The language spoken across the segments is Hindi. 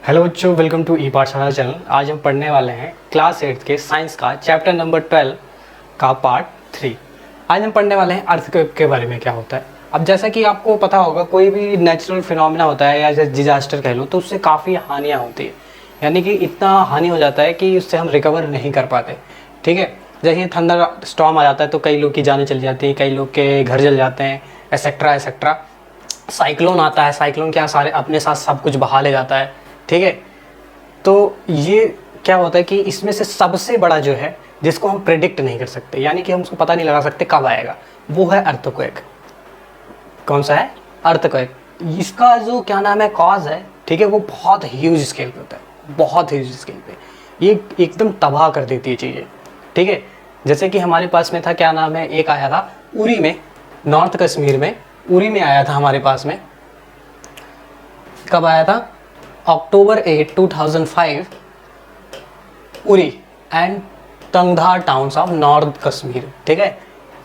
हेलो बच्चों, वेलकम टू ई पाठशाला चैनल। आज हम पढ़ने वाले हैं क्लास 8 के साइंस का चैप्टर नंबर 12 का पार्ट 3। आज हम पढ़ने वाले हैं अर्थक्वेक के बारे में, क्या होता है। अब जैसा कि आपको पता होगा, कोई भी नेचुरल फिनोमेना होता है या जैसे डिजास्टर कह लो, तो उससे काफ़ी हानियाँ होती है। यानी कि इतना हानि हो जाता है कि उससे हम रिकवर नहीं कर पाते। ठीक है, जैसे थंडर स्टॉर्म आ जाता है तो कई लोग की जानें चली जाती है, कई लोग के घर जल जाते हैं, एसेट्रा एसेट्रा। साइक्लोन आता है, साइक्लोन क्या सारे अपने साथ सब कुछ बहा ले जाता है। ठीक है, तो ये क्या होता है कि इसमें से सबसे बड़ा जो है, जिसको हम प्रेडिक्ट नहीं कर सकते, यानी कि हम उसको पता नहीं लगा सकते कब आएगा, वो है अर्थक्वेक। कौन सा है? अर्थक्वेक। इसका जो क्या नाम है, कॉज है, ठीक है, वो बहुत ह्यूज स्केल पे होता है, बहुत ह्यूज स्केल पे। ये एकदम तबाह कर देती है चीज़ें। ठीक है, जैसे कि हमारे पास में था, क्या नाम है, एक आया था उरी में, नॉर्थ कश्मीर में, उरी में आया था हमारे पास में। कब आया था? October 8, 2005, Uri and Tangdhar towns of north Kashmir. ठीक है,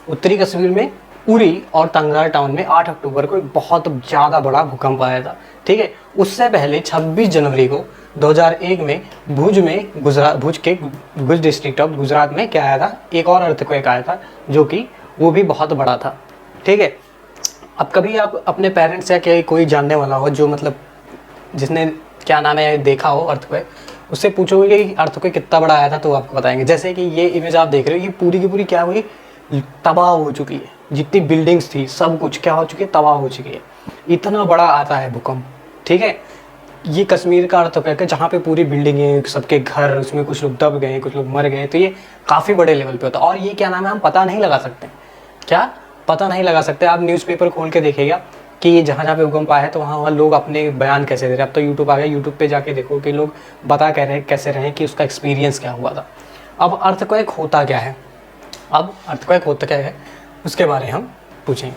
उत्तरी कश्मीर में उरी और तंगधार टाउन में 8 अक्टूबर को एक बहुत ज़्यादा बड़ा भूकंप आया था। ठीक है, उससे पहले 26 जनवरी को 2001 में भुज में, भुज के भुज डिस्ट्रिक्ट ऑफ गुजरात में क्या आया था, एक और अर्थक्वेक आया था, जो कि वो भी बहुत बड़ा था। ठीक है, अब कभी आप अपने पेरेंट्स या कोई जानने वाला हो जो मतलब जिसने क्या नाम है देखा हो अर्थक्वेक, उससे पूछोगे कि अर्थक्वेक कितना बड़ा आया था तो आपको बताएंगे। जैसे कि ये इमेज आप देख रहे हो, ये पूरी की पूरी क्या हुई, तबाह हो चुकी है। जितनी बिल्डिंग्स थी सब कुछ क्या हो चुकी है, तबाह हो चुकी है। इतना बड़ा आता है भूकंप। ठीक है, ये कश्मीर का अर्थक्वेक है, जहाँ पे पूरी बिल्डिंगें, सबके घर, उसमें कुछ लोग दब गए, कुछ लोग मर गए। तो ये काफ़ी बड़े लेवल पे होता है। और ये क्या नाम है, हम पता नहीं लगा सकते। क्या पता नहीं लगा सकते? आप न्यूज़पेपर खोल के देखिएगा कि जहाँ जहाँ पे भूकंप आया है तो वहाँ लोग अपने बयान कैसे दे रहे हैं। अब तो यूट्यूब आ गया, यूट्यूब पे जाके देखो कि लोग बता कह रहे हैं कैसे रहे कि उसका एक्सपीरियंस क्या हुआ था। अब अर्थक्वेक होता क्या है, अब अर्थक्वेक होता क्या है उसके बारे में हम पूछेंगे।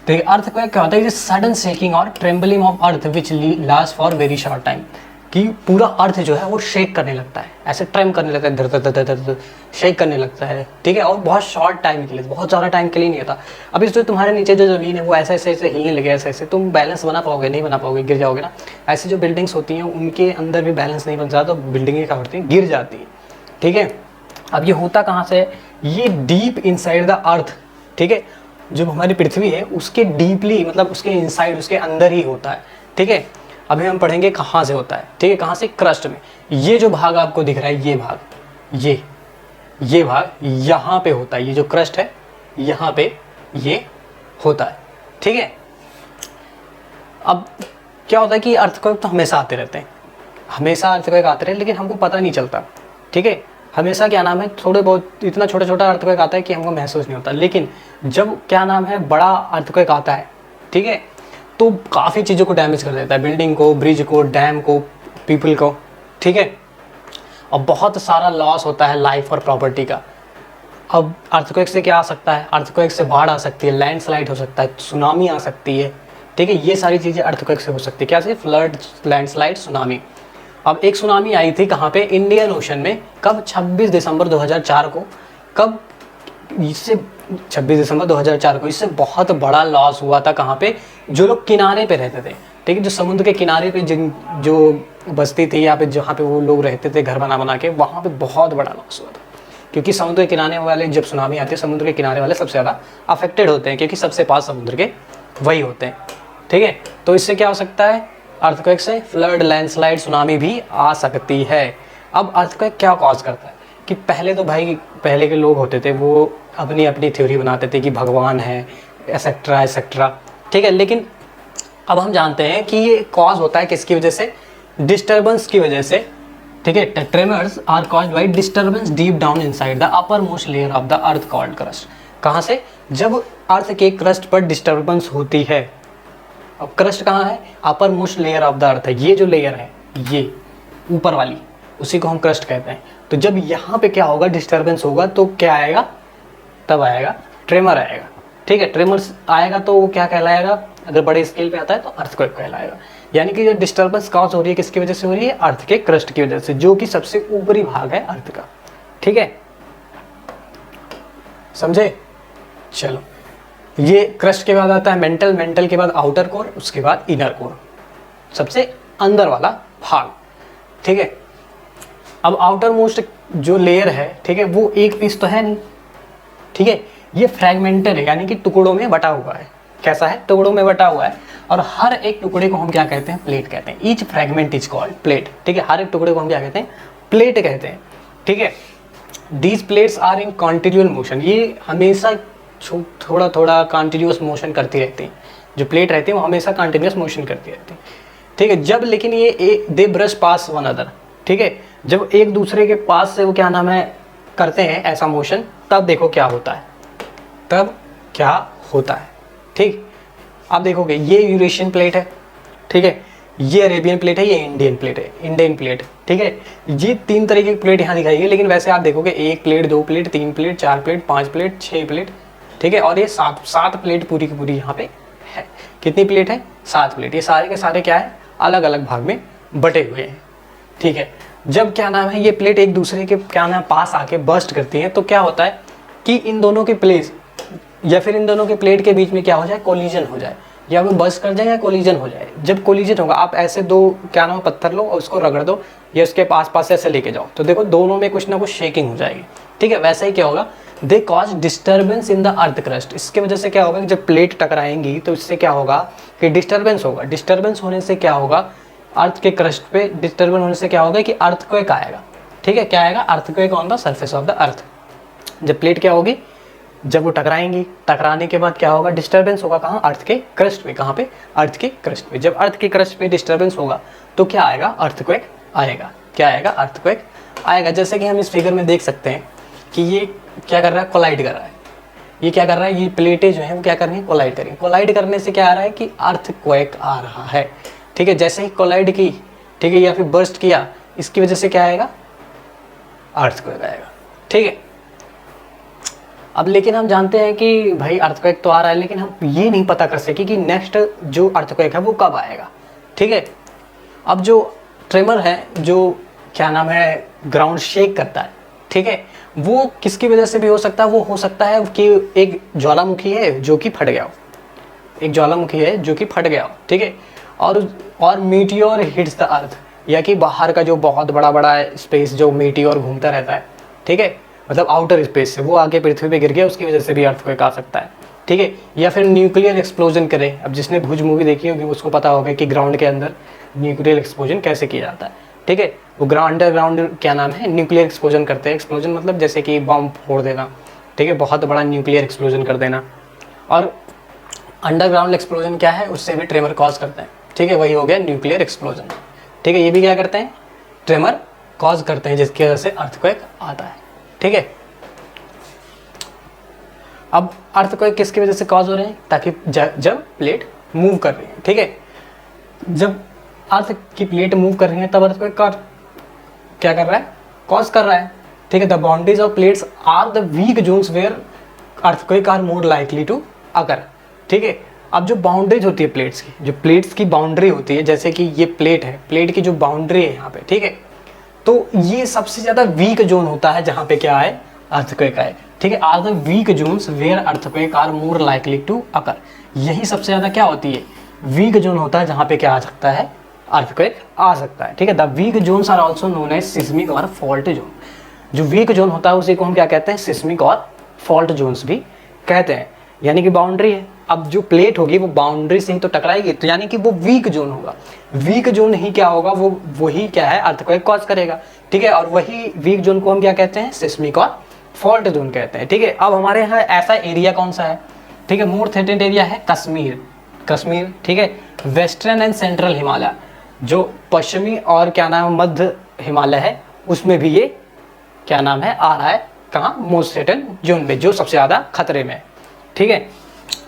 तो अर्थक्वेक क्या होता है? सडन शेकिंग और trembling of earth which last for very short time. कि पूरा अर्थ जो है वो शेक करने लगता है, ऐसे ट्रेम करने लगता है, धर धर धर धर धर शेक करने लगता है। ठीक है, और बहुत शॉर्ट टाइम के लिए, बहुत ज़्यादा टाइम के लिए नहीं होता। अब इस जो तुम्हारे नीचे जो ज़मीन है वो ऐसे ऐसे ऐसे हिलने लगे, ऐसे ऐसे तुम बैलेंस बना पाओगे? नहीं बना पाओगे, गिर जाओगे ना। ऐसी जो बिल्डिंग्स होती हैं उनके अंदर भी बैलेंस नहीं बन जाता, तो बिल्डिंगें क्या होती हैं, गिर जाती हैं। ठीक है, अब ये होता कहाँ से है? ये डीप इनसाइड द अर्थ। ठीक है, जो हमारी पृथ्वी है उसके डीपली, मतलब उसके इनसाइड, उसके अंदर ही होता है। ठीक है, अभी हम पढ़ेंगे कहाँ से होता है। ठीक है, कहाँ से? क्रस्ट में। ये जो भाग आपको दिख रहा है, ये भाग, ये भाग यहाँ पे होता है। ये जो क्रस्ट है यहाँ पे ये होता है। ठीक है, अब क्या होता है कि अर्थक्वेक तो हमेशा आते रहते हैं, हमेशा अर्थक्वेक आते रहे, लेकिन हमको पता नहीं चलता। ठीक है, हमेशा क्या नाम है, थोड़े बहुत इतना छोटा छोटा अर्थक्वेक आता है कि हमको महसूस नहीं होता। लेकिन जब क्या नाम है बड़ा अर्थक्वेक आता है, ठीक है, तो काफ़ी चीज़ों को डैमेज कर देता है, बिल्डिंग को, ब्रिज को, डैम को, पीपल को। ठीक है, और बहुत सारा लॉस होता है लाइफ और प्रॉपर्टी का। अब अर्थक्वेक से क्या आ सकता है? अर्थक्वेक से बाढ़ आ सकती है, लैंडस्लाइड हो सकता है, सुनामी आ सकती है। ठीक है, ये सारी चीज़ें अर्थक्वेक से हो सकती है। क्या से? Flood, landslide, tsunami. अब एक सुनामी आई थी कहाँ पे? इंडियन ओशन में। कब? 26 दिसंबर 2004 को। कब? इससे 26 दिसंबर 2004 को। इससे बहुत बड़ा लॉस हुआ था कहाँ पे? जो लोग किनारे पे रहते थे, ठीक है, जो समुद्र के किनारे पे जो बस्ती थी, या पे जहाँ पे वो लोग रहते थे घर बना बना के, वहाँ पे बहुत बड़ा लॉस हुआ था। क्योंकि समुद्र के किनारे वाले, जब सुनामी आती है, समुद्र के किनारे वाले सबसे ज़्यादा अफेक्टेड होते हैं, क्योंकि सबसे पास समुद्र के वही होते हैं। ठीक है, तो इससे क्या हो सकता है? अर्थक्वेक से फ्लड, लैंडस्लाइड, सुनामी भी आ सकती है। अब अर्थक्वेक क्या कॉज करता है कि पहले तो भाई, पहले के लोग होते थे वो अपनी अपनी थ्योरी बनाते थे कि भगवान है, एसेट्रा एसेट्रा। ठीक है, लेकिन अब हम जानते हैं कि ये कॉज होता है किसकी वजह से? डिस्टर्बेंस की वजह से। ठीक है, tremors are caused by disturbance deep down inside the uppermost layer of the earth called crust. कहाँ से? जब अर्थ के क्रस्ट पर डिस्टर्बेंस होती है। अब क्रस्ट कहाँ है? Upper most layer of the अर्थ है। ये जो लेयर है, ये ऊपर वाली, उसी को हम क्रस्ट कहते हैं। तो जब यहाँ पे क्या होगा, डिस्टर्बेंस होगा, तो क्या आएगा? तब आएगा ट्रेमर आएगा। ठीक है, ट्रेमर्स आएगा तो वो क्या कहलाएगा? अगर बड़े स्केल पे आता है तो अर्थक्वेक कहलाएगा। यानी कि जो डिस्टर्बेंस कॉज हो रही है किसकी वजह से हो रही है? अर्थ के क्रस्ट की वजह से, जो कि सबसे ऊपरी भाग है अर्थ का। ठीक है, समझे? चलो, ये क्रस्ट के बाद आता है मेंटल, मेंटल के बाद आउटर कोर, उसके बाद इनर कोर, सबसे अंदर वाला भाग, ठीक है। अब आउटर मोस्ट जो लेयर है, ठीक है, वो एक पीस तो है नहीं, ठीक है, ये फ्रैगमेंटेड है, यानी कि टुकड़ों में बटा हुआ है। कैसा है? टुकड़ों में बटा हुआ है। और हर एक टुकड़े को हम क्या कहते हैं? प्लेट कहते हैं। Each fragment is called plate, ठीक है। हर एक टुकड़े को हम क्या कहते हैं? प्लेट कहते हैं, ठीक है। These plates are in continual motion, ये हमेशा थोड़ा थोड़ा कॉन्टिन्यूअस मोशन करती रहती हैं। जो प्लेट रहती है वो हमेशा कॉन्टिन्यूअस मोशन करती रहती है, ठीक है। जब लेकिन ये दे ब्रश पास वन अदर, ठीक है, जब एक दूसरे के पास से वो क्या नाम है करते हैं ऐसा मोशन, तब देखो क्या होता है, तब क्या होता है, ठीक। आप देखोगे ये यूरेशियन प्लेट है, ठीक है, ये अरेबियन प्लेट है, ये इंडियन प्लेट है, इंडियन प्लेट, ठीक है। ये 3 तरीके की प्लेट यहाँ दिखाई है, लेकिन वैसे आप देखोगे 1 plate, 2 plate, 3 plate, 4 plate, 5 plate, 6 plate, ठीक है। और ये 7 प्लेट पूरी की पूरी यहाँ पे है। कितनी प्लेट है? 7 प्लेट। ये सारे के सारे क्या है? अलग अलग भाग में बटे हुए हैं, ठीक है। जब क्या नाम है ये प्लेट एक दूसरे के क्या नाम पास आके बर्स्ट करती है, तो क्या होता है कि इन दोनों के प्लेट या फिर इन दोनों के प्लेट के बीच में क्या हो जाए? कोलिजन हो जाए, या वो बर्स्ट कर जाए या कोलिजन हो जाए। जब कोलिजन होगा, आप ऐसे 2 क्या नाम पत्थर लो और उसको रगड़ दो या उसके पास पास ऐसे लेके जाओ, तो देखो दोनों में कुछ ना कुछ शेकिंग हो जाएगी, ठीक है। वैसा ही क्या होगा? They cause disturbance in the earth crust. इसके वजह से क्या होगा कि जब प्लेट टकराएंगी तो इससे क्या होगा कि डिस्टर्बेंस होगा। डिस्टर्बेंस होने से क्या होगा? अर्थ के क्रस्ट पे डिस्टर्बेंस होने से क्या होगा कि अर्थक्वेक आएगा, ठीक है। क्या आएगा? Earthquake on the surface of the अर्थ। जब प्लेट क्या होगी? जब वो टकराएंगी, टकराने के बाद क्या होगा? डिस्टर्बेंस होगा। कहाँ? अर्थ के क्रस्ट पे। कहाँ पे? अर्थ के क्रस्ट पे। जब अर्थ के क्रस्ट पे डिस्टर्बेंस होगा तो क्या आएगा? अर्थक्वेक आएगा। क्या आएगा? अर्थक्वेक आएगा। जैसे कि हम इस फिगर में देख सकते हैं कि ये क्या कर रहा है? कोलाइड कर रहा है। ये क्या कर रहा है? ये प्लेटें जो है वो क्या कर रही है? कोलाइड करेंगे। कोलाइड करने से क्या आ रहा है कि अर्थक्वेक आ रहा है, ठीक है। जैसे ही कोलाइड की, ठीक है, या फिर बर्स्ट किया, इसकी वजह से क्या आएगा? अर्थक्वेक आएगा, ठीक है। अब लेकिन हम जानते हैं कि भाई अर्थक्वेक तो आ रहा है, लेकिन हम ये नहीं पता कर सके कि नेक्स्ट जो अर्थक्वेक है वो कब आएगा, ठीक है। अब जो ट्रेमर है, जो क्या नाम है ग्राउंड शेक करता है, ठीक है, वो किसकी वजह से भी हो सकता है? वो हो सकता है कि एक ज्वालामुखी है जो कि फट गया हो, एक ज्वालामुखी है जो कि फट गया हो, ठीक है। और मीटियोर हिट्स द अर्थ, या कि बाहर का जो बहुत बड़ा बड़ा स्पेस जो मीटियोर घूमता रहता है, ठीक है, मतलब आउटर स्पेस से वो आगे पृथ्वी पे गिर गया, उसकी वजह से भी अर्थक्वेक आ सकता है, ठीक है। या फिर न्यूक्लियर एक्सप्लोजन करे। अब जिसने भुज मूवी देखी होगी उसको पता होगा कि ग्राउंड के अंदर न्यूक्लियर एक्सप्लोजन कैसे किया जाता है, ठीक है। वो अंडरग्राउंड क्या नाम है न्यूक्लियर एक्सप्लोजन करते हैं। एक्सप्लोजन मतलब जैसे कि बम फोड़ देना, ठीक है, बहुत बड़ा न्यूक्लियर एक्सप्लोजन कर देना। और अंडरग्राउंड एक्सप्लोजन क्या है? उससे भी ट्रेमर कॉज करते हैं, ठीक है, वही हो गया न्यूक्लियर एक्सप्लोजन, ठीक है। ये भी क्या करते हैं? ट्रेमर कॉज करते हैं, जिसकी वजह से अर्थक्वेक आता है, ठीक है। अब अर्थक्वेक किसकी वजह से कॉज हो रहे हैं? ताकि जब प्लेट मूव कर रही है, ठीक है, जब अर्थ की प्लेट मूव कर रही है तब अर्थक्वेक क्या कर रहा है? कॉज कर रहा है, ठीक है। The boundaries of plates are the weak zones where earthquake are more likely to occur, ठीक है। अब जो बाउंड्रीज होती है प्लेट्स की, जो प्लेट्स की बाउंड्री होती है, जैसे कि ये प्लेट है, प्लेट की जो बाउंड्री है यहाँ पे, ठीक है, तो ये सबसे ज़्यादा वीक जोन होता है जहाँ पे क्या है? अर्थक्वेक आए, ठीक है। Are the weak zones where earthquake are more likely to occur. यही सबसे ज़्यादा क्या होती है? वीक जोन होता है जहाँ पे क्या आ सकता है? अर्थक्वेक आ सकता है, ठीक है। The weak zones are also known as seismic और फॉल्ट जोन। जो वीक जोन होता है उसी को हम क्या कहते हैं? सिस्मिक और फॉल्ट जोन्स भी कहते हैं। यानी कि बाउंड्री है, अब जो प्लेट होगी वो बाउंड्री से ही तो टकराएगी, तो यानी कि वो वीक जोन होगा। वीक जोन ही क्या होगा? वो वही क्या है? अर्थक्वेक कॉज करेगा, ठीक है। और वही वीक जोन को हम क्या कहते हैं? सिस्मिक और फॉल्ट जोन कहते हैं, ठीक है। अब हमारे यहाँ ऐसा एरिया कौन सा है? ठीक है, मोर थ्रेटेड एरिया है कश्मीर, ठीक है। वेस्टर्न एंड सेंट्रल हिमालय, जो पश्चिमी और क्या नाम है मध्य हिमालय है, उसमें भी ये क्या नाम है आ रहा है। कहाँ? मोस्ट थ्रेटेड जोन में, जो सबसे ज़्यादा खतरे में है, ठीक है।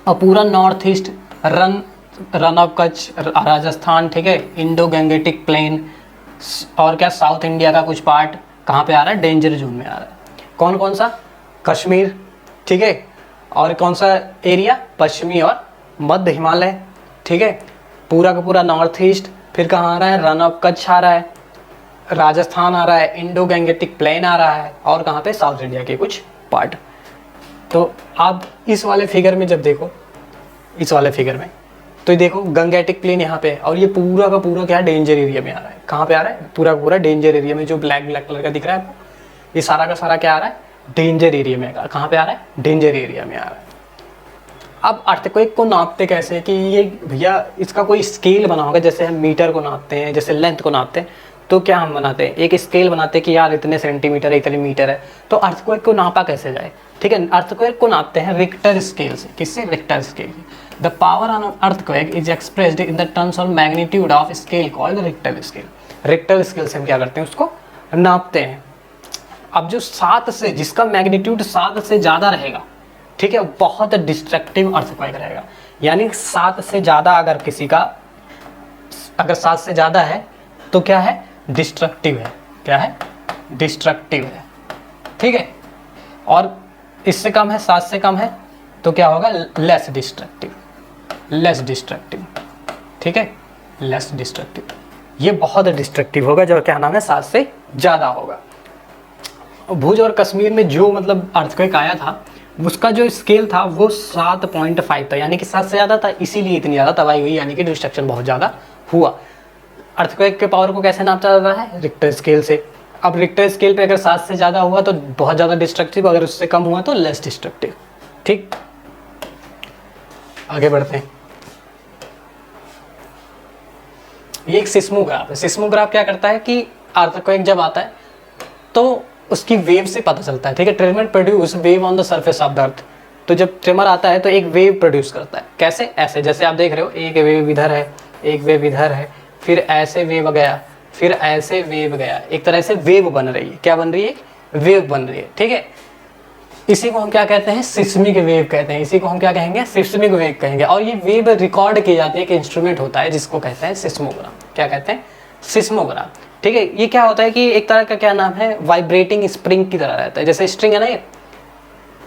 और पूरा north east run of Kutch, Rajasthan, ठीक है, इंडो गंगेटिक प्लेन और क्या साउथ इंडिया का कुछ पार्ट कहाँ पे आ रहा है? डेंजर जोन में आ रहा है। कौन कौन सा? कश्मीर, ठीक है, और कौन सा एरिया? पश्चिमी और मध्य हिमालय, ठीक है, पूरा का पूरा नॉर्थ ईस्ट। फिर कहाँ आ रहा है? रन ऑफ कच्छ आ रहा है, राजस्थान आ रहा है, इंडो गंगेटिक प्लेन आ रहा है, और कहाँ पे? साउथ इंडिया के कुछ पार्ट। तो आप इस वाले फिगर में जब देखो, इस वाले फिगर में तो ये देखो गंगेटिक प्लेन यहाँ पे है और ये पूरा का पूरा क्या है, डेंजर एरिया में आ रहा है। कहाँ पे आ रहा है, पूरा का पूरा डेंजर एरिया में, जो ब्लैक ब्लैक कलर का दिख रहा है आपको, ये सारा का सारा क्या आ रहा है, डेंजर एरिया में। कहाँ पे आ रहा है, डेंजर एरिया में आ रहा है। अब अर्थक्वेक को नापते कैसे, कि ये भैया इसका कोई स्केल बना होगा, जैसे हम मीटर को नापते हैं, जैसे लेंथ को नापते हैं, तो क्या हम बनाते हैं, एक स्केल बनाते हैं कि यार इतने सेंटीमीटर है, इतने मीटर है। तो अर्थक्वेक को नापा कैसे जाए, ठीक है, अर्थक्वेक को नापते हैं रिक्टर स्केल से। किससे, Richter scale. The power on earthquake is expressed in the terms of magnitude of scale called Richter scale. Richter scale से हम क्या करते हैं, उसको नापते हैं। अब जो 7 से, जिसका मैग्नीट्यूड 7 से ज़्यादा रहेगा, ठीक है, बहुत डिस्ट्रक्टिव अर्थक्वेक रहेगा। यानी 7 से ज़्यादा अगर किसी का, अगर 7 से ज़्यादा है तो क्या है, डिस्ट्रक्टिव है। क्या है, डिस्ट्रक्टिव है, ठीक है। और इससे कम है, 7 से कम है तो क्या होगा, लेस डिस्ट्रक्टिव। लेस डिस्ट्रक्टिव, ठीक है, लेस डिस्ट्रक्टिव। ये बहुत डिस्ट्रक्टिव होगा जो क्या नाम है, 7 से ज़्यादा होगा। भुज और कश्मीर में जो मतलब अर्थक्वेक आया था, उसका जो स्केल था वो 7.5 था, यानी कि 7 से ज़्यादा था, इसीलिए इतनी ज़्यादा तबाही हुई, यानी कि डिस्ट्रक्शन बहुत ज़्यादा हुआ। अर्थक्वेक के पावर को कैसे नापा जाता है, रिक्टर स्केल से। अब रिक्टर स्केल पे अगर 7 से ज़्यादा हुआ तो बहुत ज़्यादा डिस्ट्रक्टिव, अगर उससे कम हुआ तो लेस डिस्ट्रक्टिव, ठीक। आगे बढ़ते हैं। ये एक सिस्मोग्राफ है। सिस्मोग्राफ क्या करता है कि अर्थक्वेक जब आता है तो उसकी वेव से पता चलता है, ठीक है। Tremor produce wave on the surface of the अर्थ। तो जब ट्रेमर आता है तो एक वेव प्रोड्यूस करता है। कैसे, ऐसे जैसे आप देख रहे हो, एक वेव इधर है, एक वेव इधर है, फिर ऐसे वेव गया, फिर ऐसे वेव गया, एक तरह से वेव बन रही है। क्या बन रही है, वेव बन रही है, ठीक है। इसी को हम क्या कहते हैं, सिस्मिक वेव कहते हैं। इसी को हम क्या कहेंगे, सिस्मिक वेव कहेंगे। और ये वेव रिकॉर्ड की जाती है, एक इंस्ट्रूमेंट होता है जिसको कहते हैं सिस्मोग्राफ। क्या कहते हैं, सिस्मोग्राफ, ठीक है। ये क्या होता है कि एक तरह का क्या नाम है, वाइब्रेटिंग स्प्रिंग की तरह रहता है। जैसे स्ट्रिंग है ना ये,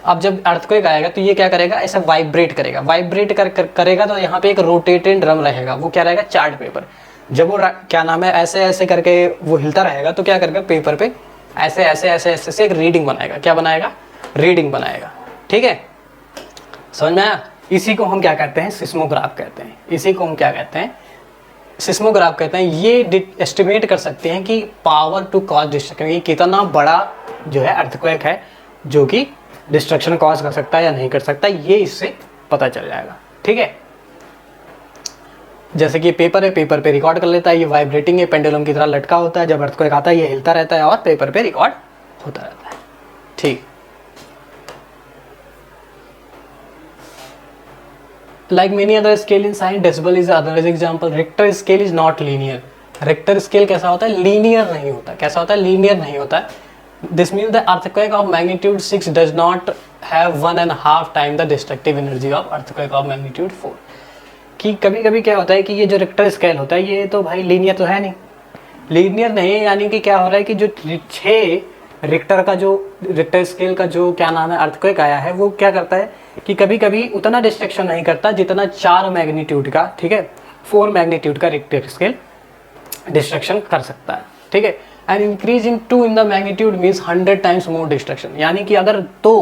अब जब अर्थक्वेक आएगा तो ये क्या करेगा, ऐसा वाइब्रेट करेगा। वाइब्रेट करेगा तो यहाँ पे एक रोटेटेड ड्रम रहेगा, वो क्या रहेगा, चार्ट पेपर। जब वो क्या नाम है, ऐसे ऐसे करके वो हिलता रहेगा तो क्या करेगा, पेपर पे ऐसे ऐसे ऐसे ऐसे से एक रीडिंग बनाएगा। क्या बनाएगा, रीडिंग बनाएगा, ठीक है। समझ में आया। इसी को हम क्या कहते हैं, सिस्मोग्राफ कहते हैं। इसी को हम क्या कहते हैं, सिस्मोग्राफ कहते हैं। ये एस्टिमेट कर सकते हैं कि पावर टू कॉज डिस्ट्रक्शन, ये कितना बड़ा जो है अर्थक्वेक है जो कि डिस्ट्रक्शन कॉज कर सकता है या नहीं कर सकता, ये इससे पता चल जाएगा, ठीक है। जैसे कि पेपर है, पेपर पे रिकॉर्ड कर लेता है, ये वाइब्रेटिंग है, पेंडुलम की तरह लटका होता है। जब अर्थक्वेक आता है ये हिलता रहता है और पेपर पे रिकॉर्ड होता रहता है, ठीक। Like many other scale in science, decibel is other example. Richter scale is not linear. Richter scale कैसा होता है, लीनियर नहीं होता। कैसा होता है, लीनियर नहीं होता है। This means the earthquake of magnitude 6 does not have 1.5 time the destructive energy of earthquake of magnitude 4. कि कभी कभी क्या होता है कि ये जो रिक्टर स्केल होता है ये तो भाई लीनियर तो है नहीं, लीनियर नहीं है। यानी कि क्या हो रहा है कि जो 6 रिक्टर का जो रिक्टर स्केल का जो क्या नाम है अर्थक्वेक आया है, वो क्या करता है कि कभी कभी उतना डिस्ट्रक्शन नहीं करता जितना 4 मैग्नीट्यूड का, ठीक है, 4 मैग्नीट्यूड का रिक्टर स्केल डिस्ट्रक्शन कर सकता है, ठीक है। And increase in 2 in the magnitude means 100 times more destruction. यानी कि अगर 2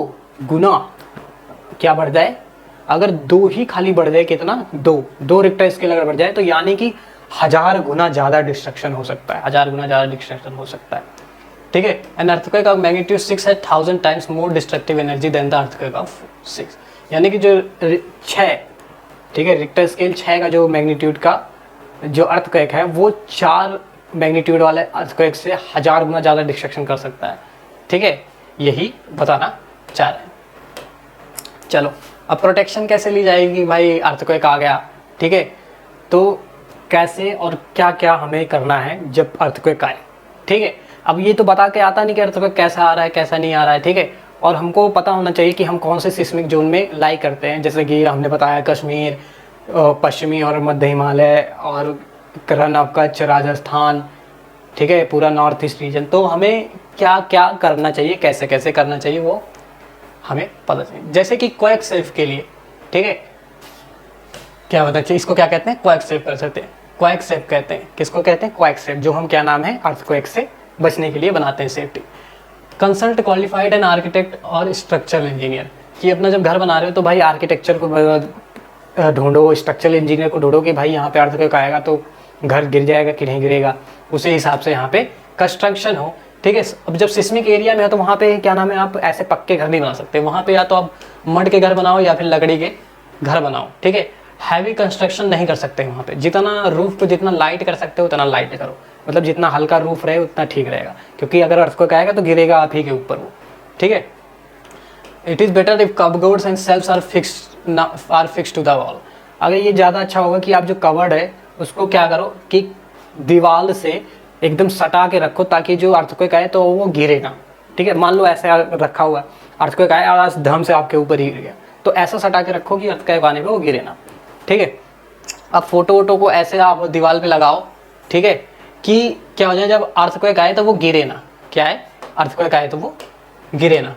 गुना क्या बढ़ जाए, अगर 2 ही खाली बढ़ जाए, कितना, 2 रिक्टर स्केल अगर बढ़ जाए तो यानी कि 1000 गुना ज़्यादा डिस्ट्रक्शन हो सकता है, 1000 गुना ज़्यादा डिस्ट्रक्शन हो सकता है, ठीक है। एन अर्थक्वेक ऑफ मैग्नीट्यूड 6 है 1000 times more destructive energy than the earthquake of 6। यानी कि जो 6, ठीक है, रिक्टर स्केल 6 का जो मैग्नीट्यूड का जो अर्थक्वेक है वो 4 मैग्नीट्यूड वाले अर्थक्वेक से 1000 गुना ज़्यादा डिस्ट्रक्शन कर सकता है, ठीक है। यही बताना चाह रहे हैं। चलो अब प्रोटेक्शन कैसे ली जाएगी, भाई अर्थक्वेक आ गया, ठीक है, तो कैसे और क्या क्या हमें करना है जब अर्थक्वेक आए, ठीक है। अब ये तो बता के आता नहीं कि अर्थक्वेक कैसा आ रहा है कैसा नहीं आ रहा है, ठीक है। और हमको पता होना चाहिए कि हम कौन से सिस्मिक जोन में लाई करते हैं। जैसे कि हमने बताया कश्मीर, पश्चिमी और मध्य हिमालय और रन ऑफ कच्छ, राजस्थान, ठीक है, पूरा नॉर्थ ईस्ट रीजन। तो हमें क्या क्या करना चाहिए, कैसे कैसे करना चाहिए वो हमें पता चाहिए। जैसे कि क्वेक सेफ के लिए, ठीक है, क्या होता है, इसको क्या कहते हैं, क्वेक सेफ कर सकते हैं। क्वेक सेफ कहते हैं, किसको कहते हैं, क्वेक सेफ, जो हम क्या नाम है अर्थक्वेक से बचने के लिए बनाते हैं safety. Consult qualified an architect और स्ट्रक्चरल इंजीनियर, कि अपना जब घर बना रहे हो तो भाई आर्किटेक्चर को ढूंढो, स्ट्रक्चरल इंजीनियर को ढूंढो कि भाई यहाँ पे अर्थक्वेक आएगा तो घर गिर जाएगा कि नहीं गिरेगा, उसी हिसाब से यहाँ पे कंस्ट्रक्शन हो। ठीक है, अब जब सिस्मिक एरिया में है तो वहाँ पे क्या नाम है, आप ऐसे पक्के घर नहीं बना सकते, वहाँ पे या तो आप मड के घर बनाओ या फिर लकड़ी के घर बनाओ। ठीक है, हैवी कंस्ट्रक्शन नहीं कर सकते वहाँ पे, जितना रूफ पे जितना लाइट कर सकते हो उतना लाइट करो, मतलब जितना हल्का रूफ रहे उतना ठीक रहेगा, क्योंकि अगर अर्थक्वेक आएगा तो गिरेगा आप ही के ऊपर वो। ठीक है, it is better if cupboards and shelves are fixed to the wall. अगर ये ज़्यादा अच्छा होगा कि आप जो कवर्ड है उसको क्या करो कि दीवार से एकदम सटा के रखो, ताकि जो अर्थक्वेक आए तो वो गिरे ना। ठीक है, मान लो ऐसे रखा हुआ है, अर्थक्वेक आया और आज धम से आपके ऊपर ही गिर गया, तो ऐसा सटा के रखो कि अर्थक्वेक आने पे वो गिरे ना। ठीक है, अब फोटो वोटो को ऐसे आप दीवार पे लगाओ। ठीक है, कि क्या हो जाए जब अर्थक्वेक आए तो वो गिरे ना, क्या है, अर्थक्वेक आए तो वो गिरे ना।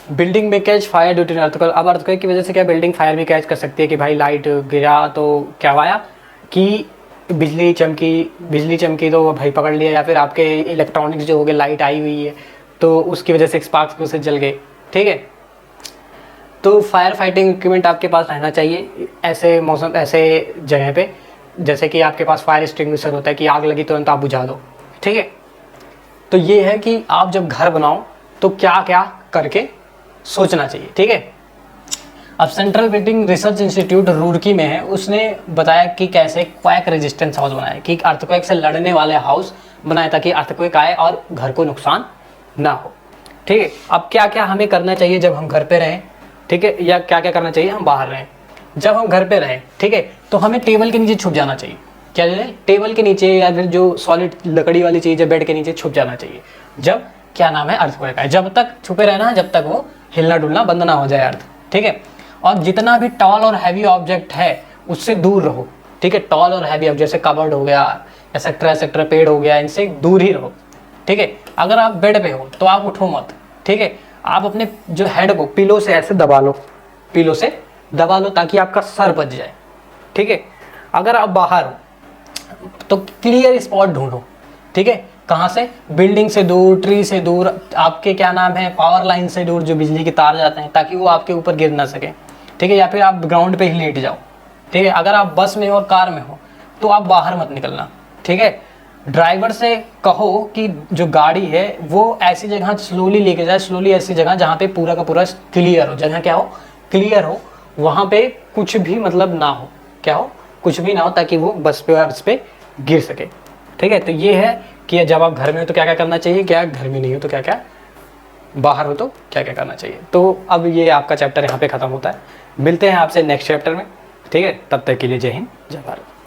बिल्डिंग में catch fire due to earthquake. अब अर्थक्वेक की वजह से क्या बिल्डिंग फायर भी कैच कर सकती है कि भाई लाइट गिरा तो क्या हुआ कि बिजली चमकी तो भाई पकड़ लिया, या फिर आपके इलेक्ट्रॉनिक्स जो हो गए, लाइट आई हुई है तो उसकी वजह से स्पार्क्स से जल गए। ठीक है, तो फायर फाइटिंग इक्विपमेंट आपके पास रहना चाहिए ऐसे मौसम, ऐसे जगह पे, जैसे कि आपके पास फायर एक्सटिंग्विशर होता है कि आग लगी तुरंत आप बुझा दो। ठीक है, तो ये है कि आप जब घर बनाओ तो क्या क्या करके सोचना चाहिए। ठीक है, अब central building research institute Roorkee में है, उसने बताया कि कैसे क्वैक रेजिस्टेंस हाउस बनाया, कि अर्थक्वेक से लड़ने वाले हाउस बनाए ताकि अर्थक्वेक आए और घर को नुकसान ना हो। ठीक है, अब क्या क्या हमें करना चाहिए जब हम घर पे रहें, ठीक है, या क्या क्या करना चाहिए हम बाहर रहें। जब हम घर पे रहें, ठीक है, तो हमें टेबल के नीचे छुप जाना चाहिए। क्या है, टेबल के नीचे या फिर जो सॉलिड लकड़ी वाली चीज़ है बेड के नीचे छुप जाना चाहिए जब क्या नाम है अर्थक्वेक आए। जब तक छुपे रहना है जब तक वो हिलना डुलना बंद ना हो जाए अर्थ। ठीक है, और जितना भी टॉल और हैवी ऑब्जेक्ट है उससे दूर रहो। ठीक है, टॉल और हैवी ऑब्जेक्ट जैसे कबर्ड हो गया, एक्सेट्रा पेड़ हो गया, इनसे दूर ही रहो। ठीक है, अगर आप बेड पे हो तो आप उठो मत। ठीक है, आप अपने जो हेड को पिलो से ऐसे दबा लो, पिलो से दबा लो ताकि आपका सर बच जाए। ठीक है, अगर आप बाहर हो तो क्लियर स्पॉट ढूंढो। ठीक है, कहाँ से, बिल्डिंग से दूर, ट्री से दूर, आपके क्या नाम है पावर लाइन से दूर जो बिजली के तार जाते हैं, ताकि वो आपके ऊपर गिर ना सके। ठीक है, या फिर आप ग्राउंड पे ही लेट जाओ। ठीक है, अगर आप बस में और कार में हो तो आप बाहर मत निकलना। ठीक है, ड्राइवर से कहो कि जो गाड़ी है वो ऐसी जगह स्लोली लेके जाए, स्लोली ऐसी जगह जहाँ पे पूरा का पूरा क्लियर हो, जगह क्या हो, क्लियर हो, वहाँ पे कुछ भी मतलब ना हो, क्या हो, कुछ भी ना हो, ताकि वो बस पे और उस पे गिर सके। ठीक है, तो ये है कि जब आप घर में हो तो क्या क्या करना चाहिए, क्या घर में नहीं हो तो क्या क्या, बाहर हो तो क्या क्या करना चाहिए। तो अब ये आपका चैप्टर यहाँ पे ख़त्म होता है। मिलते हैं आपसे नेक्स्ट चैप्टर में। ठीक है, तब तक के लिए जय हिंद जय भारत।